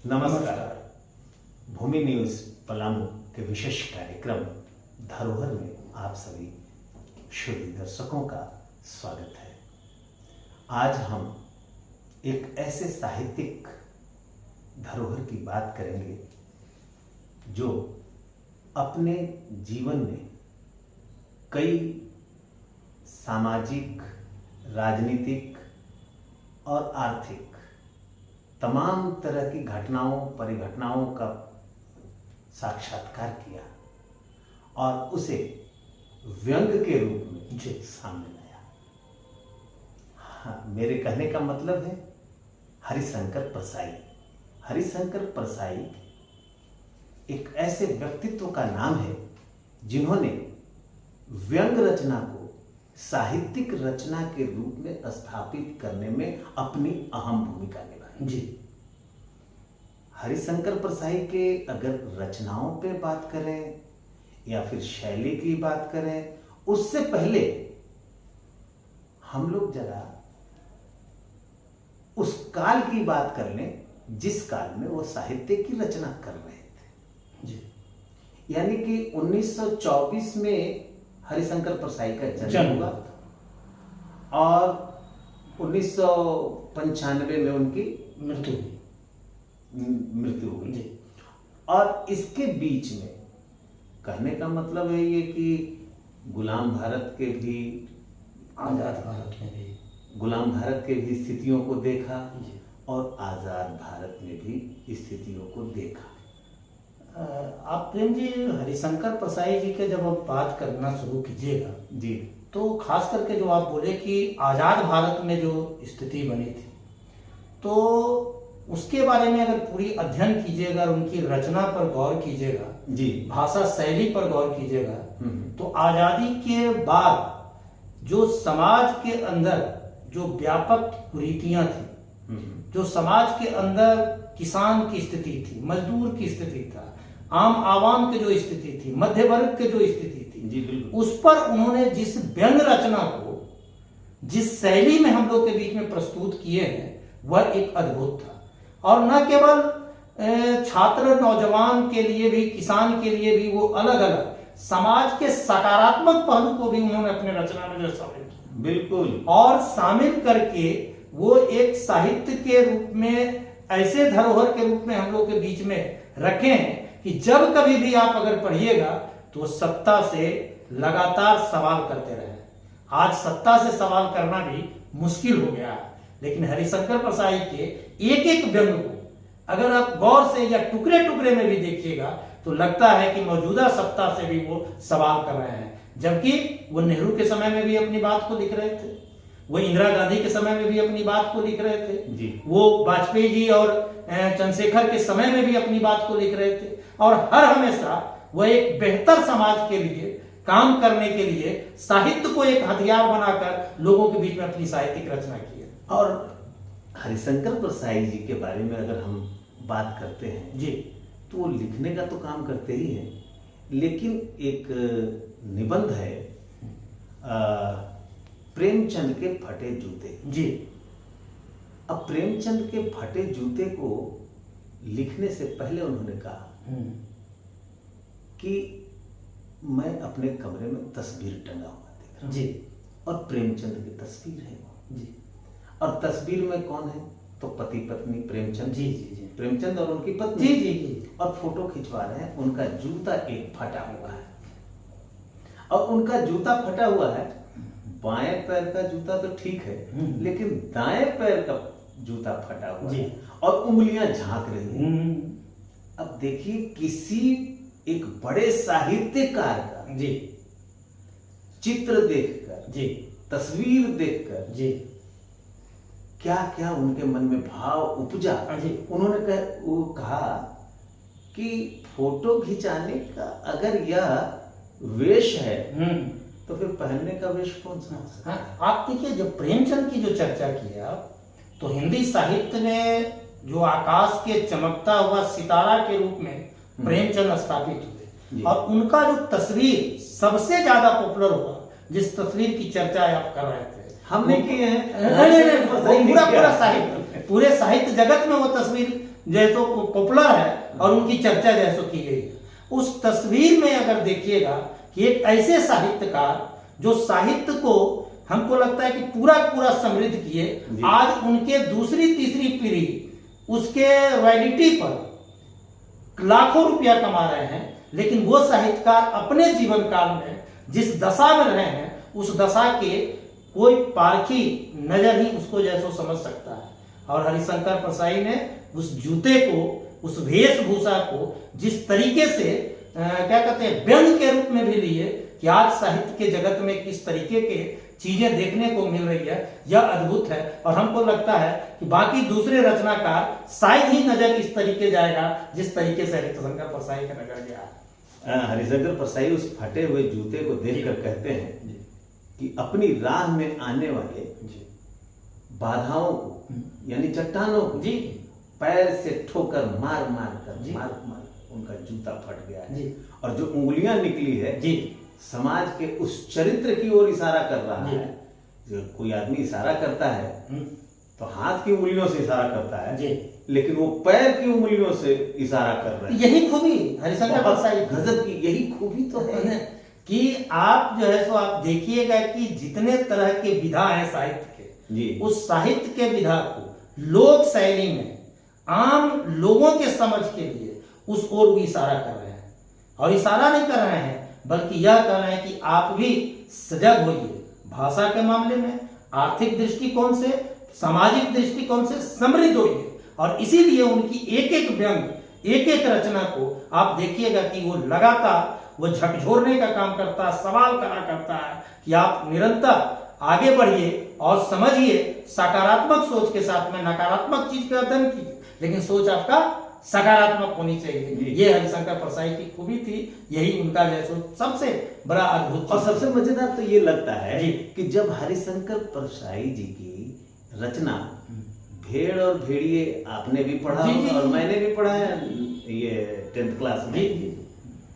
नमस्कार। भूमि न्यूज पलामू के विशेष कार्यक्रम धरोहर में आप सभी श्रोता दर्शकों का स्वागत है। आज हम एक ऐसे साहित्यिक धरोहर की बात करेंगे जो अपने जीवन में कई सामाजिक, राजनीतिक और आर्थिक तमाम तरह की घटनाओं परिघटनाओं का साक्षात्कार किया और उसे व्यंग के रूप में सामने लाया। हाँ, मेरे कहने का मतलब है हरिशंकर परसाई। हरिशंकर परसाई एक ऐसे व्यक्तित्व का नाम है जिन्होंने व्यंग रचना को साहित्यिक रचना के रूप में स्थापित करने में अपनी अहम भूमिका निभाई। जी, हरिशंकर परसाई के अगर रचनाओं पे बात करें या फिर शैली की बात करें, उससे पहले हम लोग जरा उस काल की बात कर लें जिस काल में वो साहित्य की रचना कर रहे थे। जी, यानी कि 1924 में हरिशंकर परसाई का जन्म हुआ और 1995 में उनकी मृत्यु हुई। और इसके बीच में कहने का मतलब है ये कि गुलाम भारत के भी, आजाद भारत में भी, गुलाम भारत के भी स्थितियों को देखा और आजाद भारत में भी स्थितियों को देखा। आप प्रेम जी हरिशंकर परसाई जी के जब आप बात करना शुरू कीजिएगा जी, तो खास करके जो आप बोले कि आजाद भारत में जो स्थिति बनी थी, तो उसके बारे में अगर पूरी अध्ययन कीजिएगा, उनकी रचना पर गौर कीजिएगा जी, भाषा शैली पर गौर कीजिएगा, तो आजादी के बाद जो समाज के अंदर जो व्यापक कुरीतियां थी, जो समाज के अंदर किसान की स्थिति थी, मजदूर की स्थिति था, आम आवाम की जो स्थिति थी, मध्य वर्ग की जो स्थिति थी जी, उस पर उन्होंने जिस व्यंग रचना को जिस शैली में हम लोग के बीच में प्रस्तुत किए हैं वह एक अद्भुत था। और न केवल छात्र नौजवान के लिए भी, किसान के लिए भी वो अलग अलग समाज के सकारात्मक पहलू को भी उन्होंने अपने रचना में शामिल किया, बिल्कुल, और शामिल करके वो एक साहित्य के रूप में, ऐसे धरोहर के रूप में हम लोग के बीच में रखे हैं कि जब कभी भी आप अगर पढ़िएगा तो सत्ता से लगातार सवाल करते रहे। आज सत्ता से सवाल करना भी मुश्किल हो गया है, लेकिन हरिशंकर परसाई के एक एक व्यंग को अगर आप गौर से या टुकड़े टुकड़े में भी देखिएगा तो लगता है कि मौजूदा सत्ता से भी वो सवाल कर रहे हैं। जबकि वो नेहरू के समय में भी अपनी बात को लिख रहे थे, वो इंदिरा गांधी के समय में भी अपनी बात को लिख रहे थे जी, वो वाजपेयी जी और चंद्रशेखर के समय में भी अपनी बात को लिख रहे थे, और हर हमेशा वह एक बेहतर समाज के लिए काम करने के लिए साहित्य को एक हथियार बनाकर लोगों के बीच में अपनी साहित्यिक रचना की है। और हरिशंकर परसाई जी के बारे में अगर हम बात करते हैं जी, तो वो लिखने का तो काम करते ही हैं, लेकिन एक निबंध है प्रेमचंद के फटे जूते। जी, अब प्रेमचंद के फटे जूते को लिखने से पहले उन्होंने कहा कि मैं अपने कमरे में तस्वीर टंगा हुआ देख रहा हूं जी, और प्रेमचंद की तस्वीर है जी, और तस्वीर में कौन है तो पति पत्नी प्रेमचंद जी, जी, जी, प्रेमचंद और उनकी पत्नी जी, जी, जी, और फोटो खिंचवा रहे हैं। उनका जूता एक फटा हुआ है और उनका जूता फटा हुआ है, बाएं पैर का जूता तो ठीक है लेकिन दाएं पैर का जूता फटा हुआ है और उंगलियां झांक रही हैं। अब देखिए किसी एक बड़े साहित्यकार का जी, चित्र देखकर, जी, तस्वीर देखकर जी, क्या क्या उनके मन में भाव उपजा। उन्होंने कहा कि फोटो खिंचाने का अगर यह वेश है तो फिर पहनने का वेश कौन सा हो सकता है? आप देखिए, जब प्रेमचंद की जो चर्चा की है आप, तो हिंदी साहित्य में जो आकाश के चमकता हुआ सितारा के रूप में प्रेमचंद स्थापित हुए और उनका जो तस्वीर सबसे ज्यादा पॉपुलर हुआ, जिस तस्वीर की चर्चा आप कर रहे थे, हमने किए हैं, पूरा साहित्य, पूरे साहित्य जगत में वो तस्वीर जैसो पॉपुलर है और उनकी चर्चा जैसो की गई है। उस तस्वीर में अगर देखिएगा कि एक ऐसे साहित्यकार जो साहित्य को हमको लगता है कि पूरा पूरा समृद्ध किए, आज उनके दूसरी तीसरी पीढ़ी उसके रॉयल्टी पर लाखों रुपया कमा रहे हैं, लेकिन वो साहित्यकार अपने जीवन काल में जिस दशा में रहे हैं उस दशा के कोई पारखी नजर ही उसको जैसो समझ सकता है। और हरिशंकर परसाई ने उस जूते को, उस वेशभूषा को जिस तरीके से क्या कहते हैं व्यंग के रूप में भी लिए कि आज साहित्य के जगत में किस तरीके के चीजें देखने को मिल रही है, यह अद्भुत है। और हमको लगता है कि बाकी दूसरे रचनाकार शायद ही नजर इस तरीके जाएगा जिस तरीके से हरिशंकर परसाई का नजर गया। हरिशंकर परसाई उस फटे हुए जूते को देखकर कहते हैं कि अपनी राह में आने वाले बाधाओं को यानी चट्टानों को पैर से ठोकर मार मार उनका जूता फट गया है। और जो उंगलियां निकली है समाज के उस चरित्र की ओर इशारा कर रहा है। जो कोई आदमी इशारा करता है तो हाथ की उंगलियों से इशारा करता है, लेकिन वो पैर की उंगलियों से इशारा कर रहे हैं। यही खूबी हरिशंकर परसाई, गजब की यही खूबी तो है कि आप जो है सो आप देखिएगा कि जितने तरह के विधा है साहित्य के, उस साहित्य के विधा को लोक शैली में आम लोगों के समझ के लिए उस ओर भी इशारा कर रहे हैं। और इशारा नहीं कर रहे हैं बल्कि यह कर रहे हैं कि आप भी सजग होइए, भाषा के मामले में आर्थिक दृष्टिकोण से, सामाजिक दृष्टिकोण से समृद्ध होइए। और इसीलिए उनकी एक एक व्यंग, एक एक रचना को आप देखिएगा कि वो लगातार वो झकझोरने का काम करता है, सवाल करा करता है कि आप निरंतर आगे बढ़िए और समझिए, सकारात्मक सोच के साथ में नकारात्मक चीज का अध्ययन कीजिए, लेकिन सोच आपका सकारात्मक होनी चाहिए। ये हरिशंकर परसाई की खूबी थी, यही उनका जैसे सबसे बड़ा अद्भुत। और सबसे मजेदार तो ये लगता है कि जब हरिशंकर परसाई जी की रचना भेड़ और भेड़िए आपने भी पढ़ा और मैंने भी पढ़ा है ये 10th क्लास में,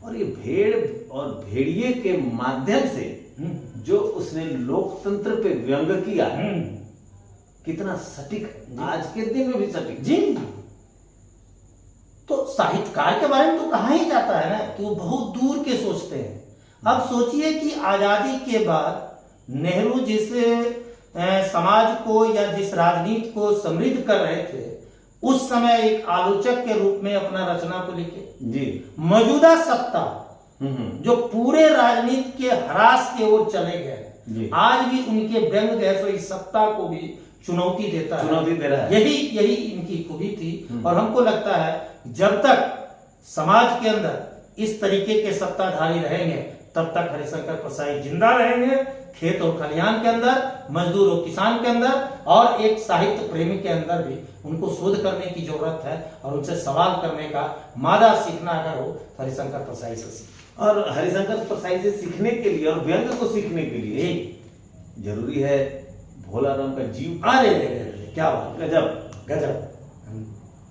और ये भेड़ और भेड़िए के माध्यम से जो उसने लोकतंत्र पे व्यंग किया कितना सटीक, आज के दिन में भी सटीक। तो साहित्यकार के बारे में तो कहा ही जाता है ना कि वो बहुत दूर के सोचते हैं। अब सोचिए कि आजादी के बाद नेहरू जिस समाज को या जिस राजनीति को समृद्ध कर रहे थे, उस समय एक आलोचक के रूप में अपना रचना को लिखे। मौजूदा सत्ता जो पूरे राजनीति के ह्रास की ओर चले गए, आज भी उनके व्यंग जैसे इस सत्ता को भी चुनौती देता है, चुनौती दे रहा है। यही इनकी खूबी थी। और हमको लगता है जब तक समाज के अंदर इस तरीके के सत्ताधारी रहेंगे तब तक हरिशंकर परसाई जिंदा रहेंगे, खेत और खलिहान के अंदर, मजदूर और किसान के अंदर, और एक साहित्य प्रेमी के अंदर भी उनको शोध करने की जरूरत है और उनसे सवाल करने का मादा सीखना अगर हो तो हरिशंकर परसाई से सीख। और हरिशंकर परसाई से सीखने के लिए और व्यंग को सीखने के लिए जरूरी है भोला राम का जीव। अरे क्या बात, गजब गजब,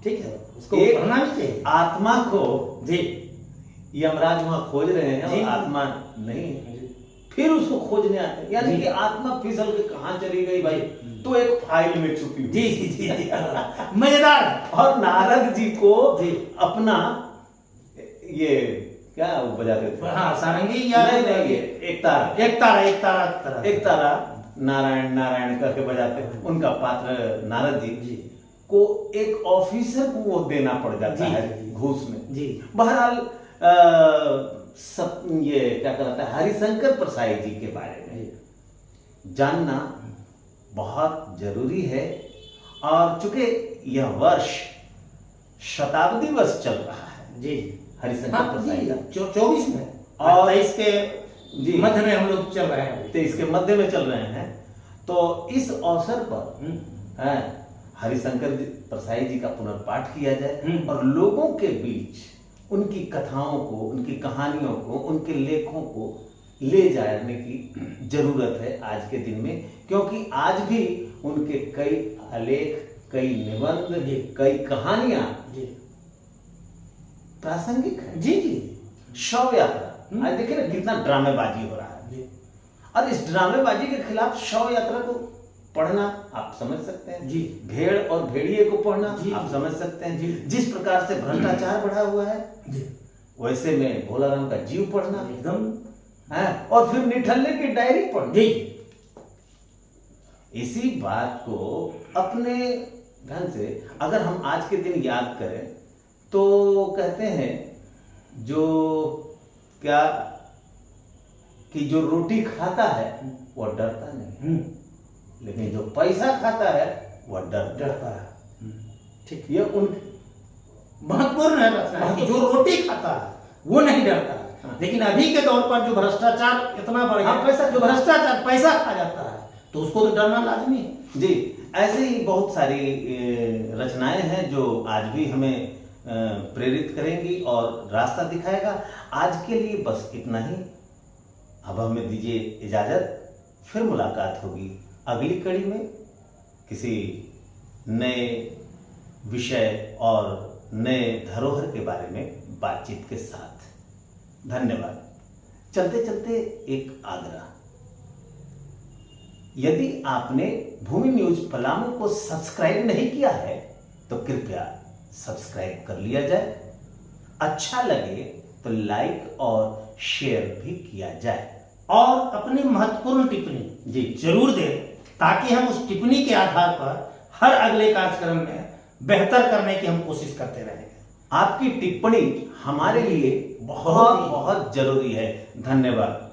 ठीक है, उसको पढ़ना भी चाहिए। आत्मा को यमराज वहां खोज रहे हैं और आत्मा नहीं, फिर उसको खोजने आते हैं, यानी कि आत्मा फिसल के कहां चली गई भाई, तो एक फाइल में छुपी हुई। जी मजेदार। और नारद जी को अपना ये क्या वो बजाते थे, सारंगी या नहीं, एक तारा नारायण नारायण करके बजाते हैं। उनका पात्र नारद जी को एक ऑफिसर को वो देना पड़ जाता है घूस में। बहरहाल सब ये क्या कहता है, हरिशंकर परसाई जी के बारे में जानना बहुत जरूरी है। और चूंकि यह वर्ष शताब्दी वर्ष चल रहा है हरिशंकर परसाई का 24 में और 23 के मध्य में हम लोग चल रहे हैं, 23 के मध्य में चल रहे हैं। तो इस अवसर पर हरिशंकर परसाई जी का पुनर्पाठ किया जाए और लोगों के बीच उनकी कथाओं को, उनकी कहानियों को, उनके लेखों को ले जाने की जरूरत है आज के दिन में, क्योंकि आज भी उनके कई आलेख, कई निबंध, कई कहानियां प्रासंगिक है। शव यात्रा, आज देखिए ना कितना ड्रामेबाजी हो रहा है, और इस ड्रामेबाजी के खिलाफ शव यात्रा को पढ़ना आप समझ सकते हैं जी। भेड़ और भेड़िए को पढ़ना जी। आप समझ सकते हैं जी। जिस प्रकार से भ्रष्टाचार बढ़ा हुआ है जी वैसे में भोलाराम का जीव पढ़ना एकदम है और फिर निठल्ले की डायरी पढ़ना। जी इसी बात को अपने ढंग से अगर हम आज के दिन याद करें तो कहते हैं जो क्या कि जो रोटी खाता है वह डरता नहीं, लेकिन जो पैसा खाता है वह डरता है। ठीक ये उन महत्वपूर्ण है रचना कि जो रोटी खाता है वो नहीं डरता है। हाँ। लेकिन अभी के दौर पर जो भ्रष्टाचार इतना बढ़ हाँ, गया, जो भ्रष्टाचार पैसा खा जाता है तो उसको तो डरना लाजमी है। जी ऐसे ही बहुत सारी रचनाएं हैं जो आज भी हमें प्रेरित करेंगी और रास्ता दिखाएगा। आज के लिए बस इतना ही। अब हमें दीजिए इजाजत, फिर मुलाकात होगी अगली कड़ी में किसी नए विषय और नए धरोहर के बारे में बातचीत के साथ। धन्यवाद। चलते चलते एक आग्रह, यदि आपने भूमि न्यूज पलामू को सब्सक्राइब नहीं किया है तो कृपया सब्सक्राइब कर लिया जाए। अच्छा लगे तो लाइक और शेयर भी किया जाए और अपनी महत्वपूर्ण टिप्पणी जी जरूर दें ताकि हम उस टिप्पणी के आधार पर हर अगले कार्यक्रम में बेहतर करने की हम कोशिश करते रहेंगे। आपकी टिप्पणी हमारे लिए बहुत बहुत जरूरी है। धन्यवाद।